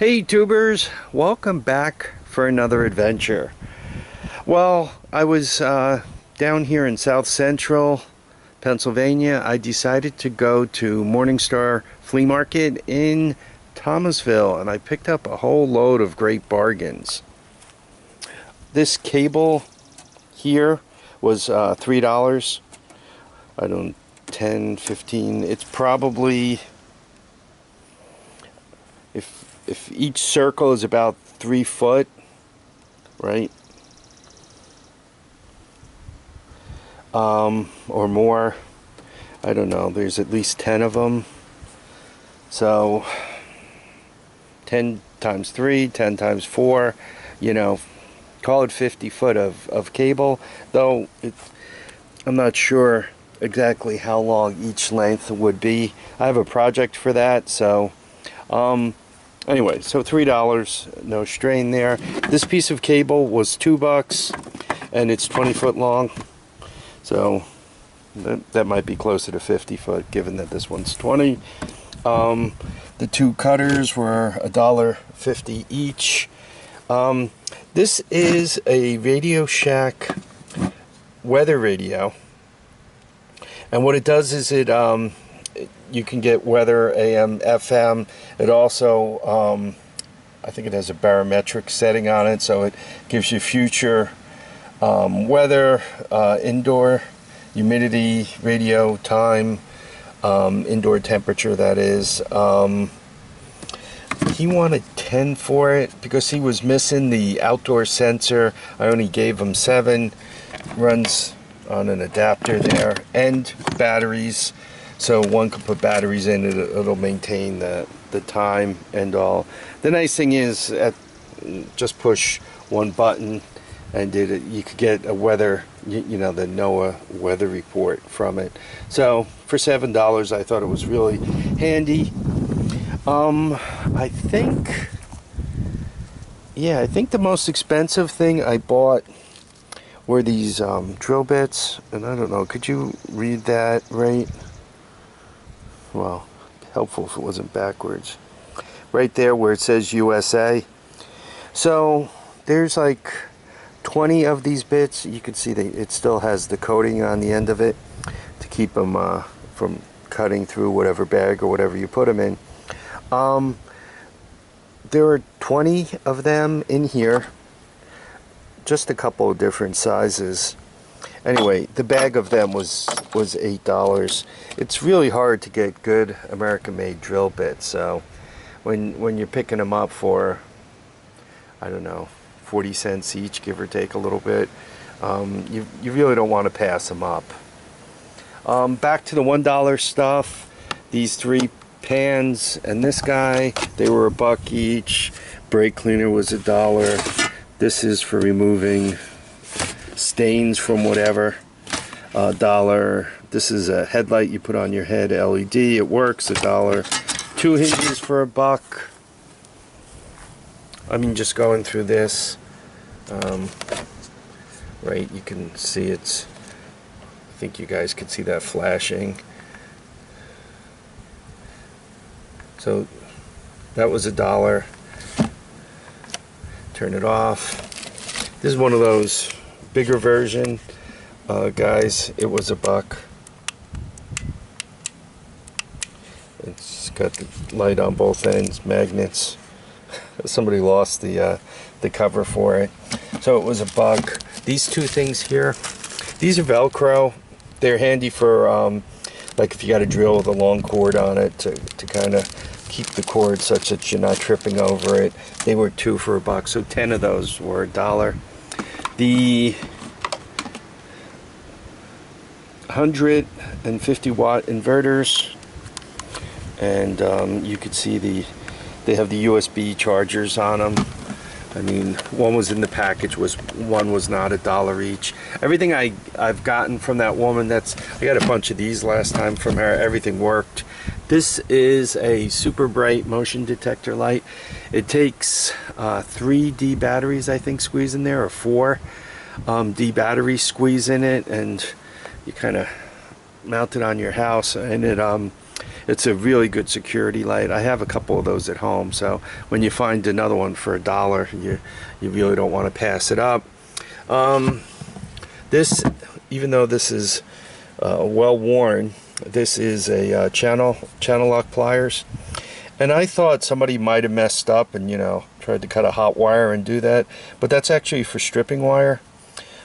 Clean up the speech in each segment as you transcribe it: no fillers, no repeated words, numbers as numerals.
Hey tubers, welcome back for another adventure. Well, I was down here in South Central Pennsylvania. I decided to go to Morningstar Flea Market in Thomasville, and I picked up a whole load of great bargains. This cable here was $3. I don't 10, 15. It's probably, if each circle is about 3 foot, right, or more, I don't know, there's at least 10 of them, so 10 times 3, 10 times 4, you know, call it 50 foot of cable, though I'm not sure exactly how long each length would be. I have a project for that, so anyway, so $3, no strain there. This piece of cable was $2, and it's 20 foot long, so that might be closer to 50 foot, given that this one's 20. The two cutters were $1.50 each. This is a Radio Shack weather radio, and what it does is you can get weather, AM, FM. It also, I think it has a barometric setting on it, so it gives you future weather, indoor humidity, radio, time, indoor temperature, that is. He wanted 10 for it because he was missing the outdoor sensor. I only gave him 7. Runs on an adapter there, and batteries, so one can put batteries in it. It'll maintain the time and all. The nice thing is, just push one button and you could get a weather, you know, the NOAA weather report from it. So for $7, I thought it was really handy. I think the most expensive thing I bought were these drill bits, and I don't know, could you read that right? Well, helpful if it wasn't backwards. Right there where it says USA. So there's like 20 of these bits. You can see it still has the coating on the end of it to keep them from cutting through whatever bag or whatever you put them in. There are 20 of them in here, just a couple of different sizes. Anyway, the bag of them was $8. It's really hard to get good American-made drill bits, so when you're picking them up for, I don't know, 40 cents each, give or take a little bit, you really don't want to pass them up. Back to the $1 stuff. These 3 pans and this guy, they were $1 each. Brake cleaner was $1. This is for removing stains from whatever, $1. This is a headlight you put on your head, LED. It works, $1. 2 hinges for $1. I mean, just going through this, right, you can see it's, I think you guys could see that flashing. So that was $1. Turn it off. This is one of those bigger version, guys. It was $1. It's got the light on both ends, magnets. Somebody lost the cover for it, so it was $1. These 2 things here, these are Velcro. They're handy for like if you got a drill with a long cord on it to kind of keep the cord such that you're not tripping over it. They were 2 for $1, so 10 of those were $1. The 150 watt inverters, and you could see they have the USB chargers on them. I mean, one was in the package, one was not, $1 each. Everything I've gotten from that woman, I got a bunch of these last time from her, everything worked. This is a super bright motion detector light. It takes 3 D batteries, I think, squeeze in there, or 4 D batteries squeeze in it, and you kind of mount it on your house, and It's a really good security light. I have a couple of those at home, so when you find another one for $1, you really don't want to pass it up. This, even though this is well worn, this is a channel lock pliers, and I thought somebody might have messed up and, you know, tried to cut a hot wire and do that, but that's actually for stripping wire.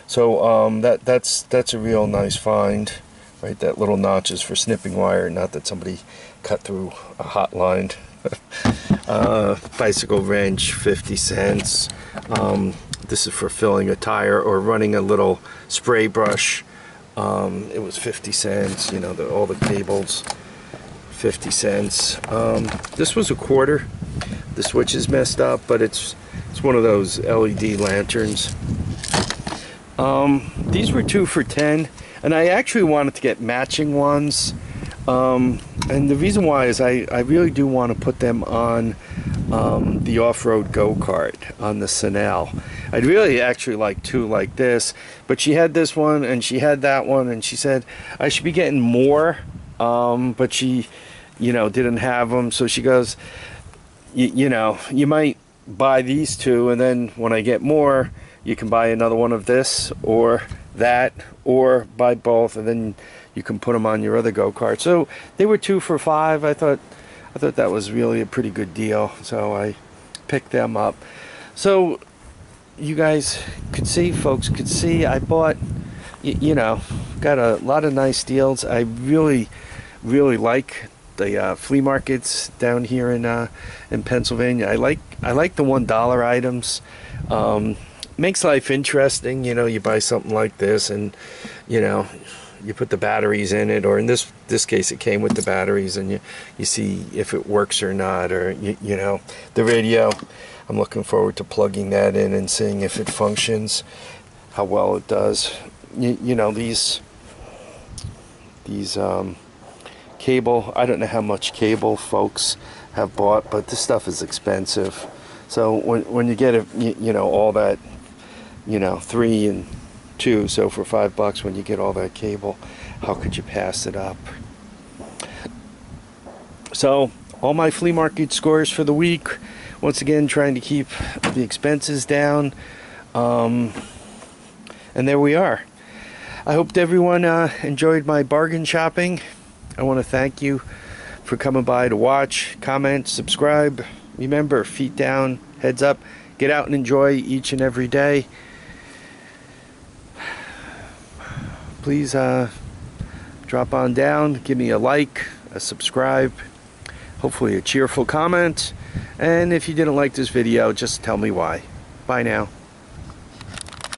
So that's a real nice find, right? That little notch is for snipping wire, not that somebody cut through a hot line. Bicycle wrench, 50 cents. This is for filling a tire or running a little spray brush. It was 50 cents. You know, all the cables, 50 cents. This was a quarter. The switch is messed up, but it's one of those LED lanterns. These were 2 for $10, and I actually wanted to get matching ones. And the reason why is I really do want to put them on the off-road go-kart on the Sanel. I'd really actually like 2 like this, but she had this one and she had that one, and she said I should be getting more, but she, you know, didn't have them. So she goes, you know, you might buy these 2, and then when I get more, you can buy another one of this or that, or buy both, and then you can put them on your other go-kart. So they were 2 for $5. I thought that was really a pretty good deal, so I picked them up. So you guys could see, folks could see, I bought, you know, got a lot of nice deals. I really like the flea markets down here in Pennsylvania. I like the $1 items. Makes life interesting. You know, you buy something like this, and you know, you put the batteries in it, or in this case it came with the batteries, and you see if it works or not, or you know, the radio, I'm looking forward to plugging that in and seeing if it functions, how well it does. You know, these cable, I don't know how much cable folks have bought, but this stuff is expensive. So when you get it, you know, all that, you know, 3 and 2, so for $5 when you get all that cable, how could you pass it up? So all my flea market scores for the week, once again trying to keep the expenses down, and there we are. I hope everyone enjoyed my bargain shopping. I want to thank you for coming by to watch, comment, subscribe. Remember, feet down, heads up. Get out and enjoy each and every day. Please drop on down, give me a like, a subscribe, hopefully a cheerful comment. And if you didn't like this video, just tell me why. Bye now.